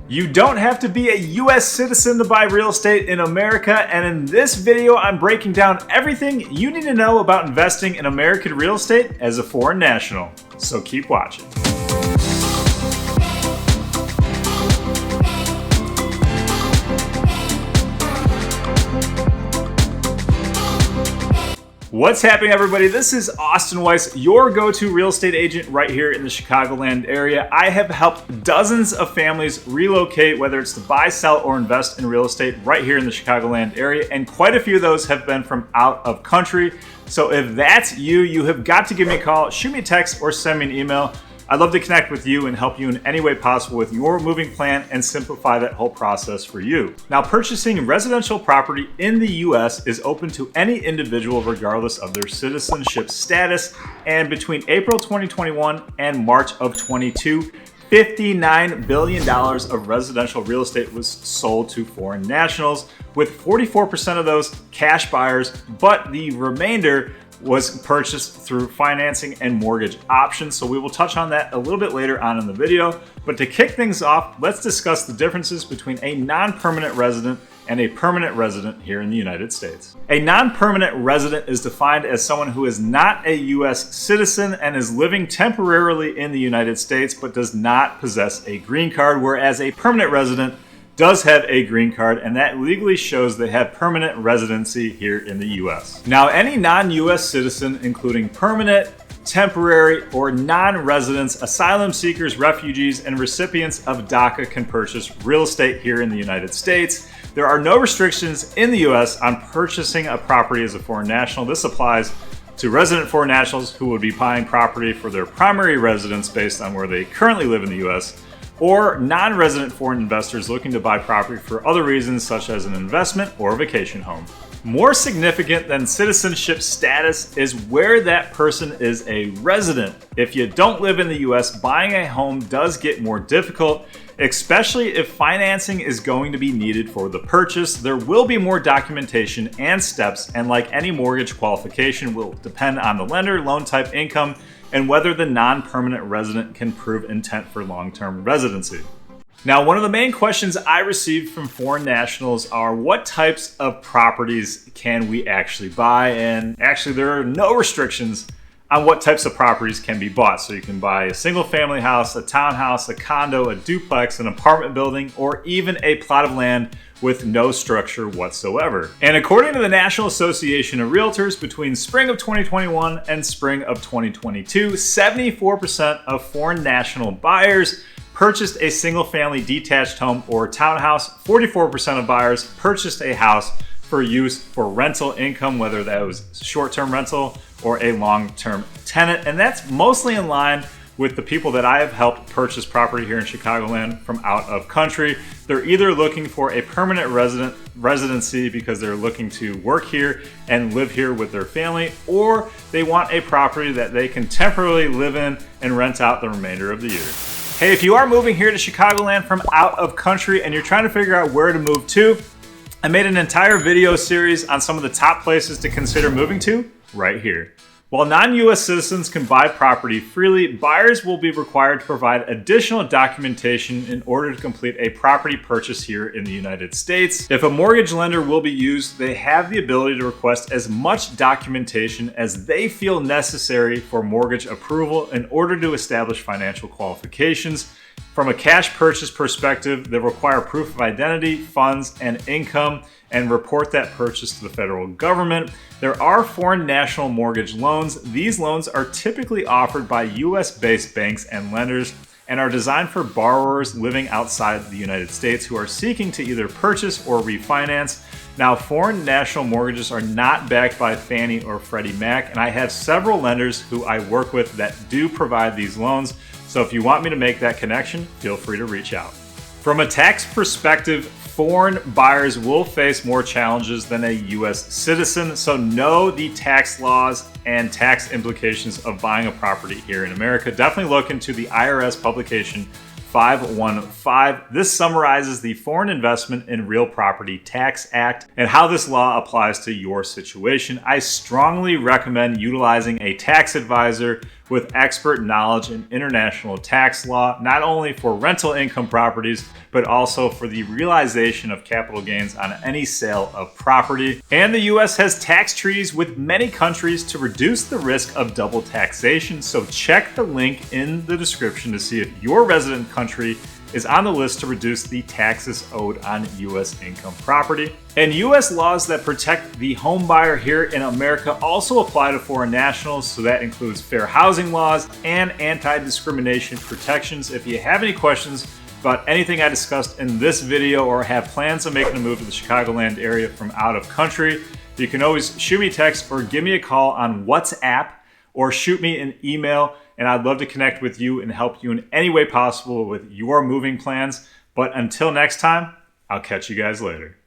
You don't have to be a US citizen to buy real estate in America, and in this video I'm breaking down everything you need to know about investing in American real estate as a foreign national. So keep watching. What's happening, everybody? This is Austin Weiss, your go-to real estate agent right here in the Chicagoland area. I have helped dozens of families relocate, whether it's to buy, sell, or invest in real estate right here in the Chicagoland area, and quite a few of those have been from out of country. So if that's you, you have got to give me a call, shoot me a text, or send me an email. I'd love to connect with you and help you in any way possible with your moving plan and simplify that whole process for you. Now, purchasing residential property in the US is open to any individual regardless of their citizenship status. And between April 2021 and March of 22, $59 billion of residential real estate was sold to foreign nationals, with 44% of those cash buyers, but the remainder was purchased through financing and mortgage options. So we will touch on that a little bit later on in the video. But to kick things off, let's discuss the differences between a non-permanent resident and a permanent resident here in the United States. A non-permanent resident is defined as someone who is not a US citizen and is living temporarily in the United States but does not possess a green card, whereas a permanent resident does have a green card, and that legally shows they have permanent residency here in the US. Now, any non-US citizen, including permanent, temporary, or non-residents, asylum seekers, refugees, and recipients of DACA can purchase real estate here in the United States. There are no restrictions in the US on purchasing a property as a foreign national. This applies to resident foreign nationals who would be buying property for their primary residence based on where they currently live in the US, or non-resident foreign investors looking to buy property for other reasons such as an investment or a vacation home. More significant than citizenship status is where that person is a resident. If you don't live in the US, buying a home does get more difficult, especially if financing is going to be needed for the purchase. There will be more documentation and steps, and like any mortgage qualification, will depend on the lender, loan type, income, and whether the non-permanent resident can prove intent for long-term residency. Now, one of the main questions I received from foreign nationals are what types of properties can we actually buy? And actually, there are no restrictions on what types of properties can be bought. So you can buy a single family house, a townhouse, a condo, a duplex, an apartment building, or even a plot of land with no structure whatsoever. And according to the National Association of Realtors, between spring of 2021 and spring of 2022, 74% of foreign national buyers purchased a single family detached home or townhouse. 44% of buyers purchased a house for use for rental income, whether that was short-term rental or a long-term tenant. And that's mostly in line with the people that I have helped purchase property here in Chicagoland from out of country. They're either looking for a permanent residency because they're looking to work here and live here with their family, or they want a property that they can temporarily live in and rent out the remainder of the year. Hey, if you are moving here to Chicagoland from out of country and you're trying to figure out where to move to, I made an entire video series on some of the top places to consider moving to right here. While non-US citizens can buy property freely, buyers will be required to provide additional documentation in order to complete a property purchase here in the United States. If a mortgage lender will be used, they have the ability to request as much documentation as they feel necessary for mortgage approval in order to establish financial qualifications. From a cash purchase perspective, they require proof of identity, funds, and income, and report that purchase to the federal government. There are foreign national mortgage loans. These loans are typically offered by US-based banks and lenders and are designed for borrowers living outside the United States who are seeking to either purchase or refinance. Now, foreign national mortgages are not backed by Fannie or Freddie Mac, and I have several lenders who I work with that do provide these loans. So if you want me to make that connection, feel free to reach out. From a tax perspective, foreign buyers will face more challenges than a US citizen, so know the tax laws and tax implications of buying a property here in America. Definitely look into the IRS publication 515. This summarizes the Foreign Investment in Real Property Tax Act and how this law applies to your situation. I strongly recommend utilizing a tax advisor with expert knowledge in international tax law, not only for rental income properties, but also for the realization of capital gains on any sale of property. And the US has tax treaties with many countries to reduce the risk of double taxation, so check the link in the description to see if your resident country is on the list to reduce the taxes owed on U.S. income property. And U.S. laws that protect the home buyer here in America also apply to foreign nationals, so that includes fair housing laws and anti-discrimination protections. If you have any questions about anything I discussed in this video or have plans of making a move to the Chicagoland area from out of country, you can always shoot me a text or give me a call on WhatsApp or shoot me an email, and I'd love to connect with you and help you in any way possible with your moving plans. But until next time, I'll catch you guys later.